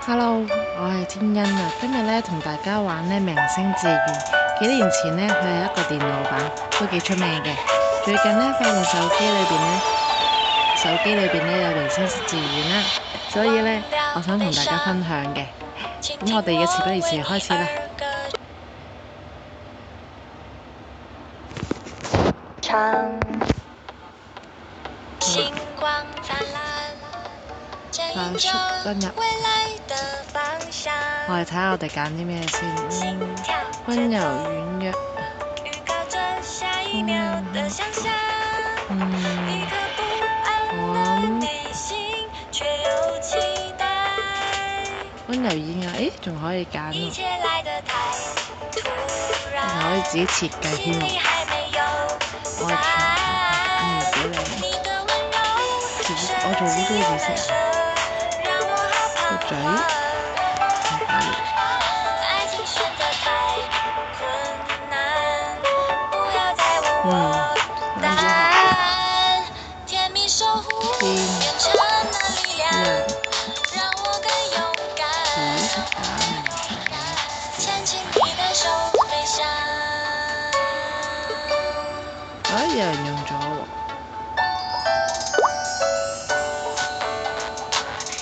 Hello，我係天恩啊。今日咧同大家玩咧明星志願。幾年前咧，佢係一個電腦版，都幾出名嘅。最近咧發現手機裏邊咧有明星志願啦，所以咧我想同大家分享嘅。咁我哋嘅事不宜遲，開始啦。星光燦爛，快速登入。我哋睇下我哋揀啲咩先。溫柔軟弱。我諗溫柔軟弱，仲可以揀喎，仲可以自己設計添喎。我係長頭髮，幾靚。我做呢啲紫色個嘴，唔可以。有人用咗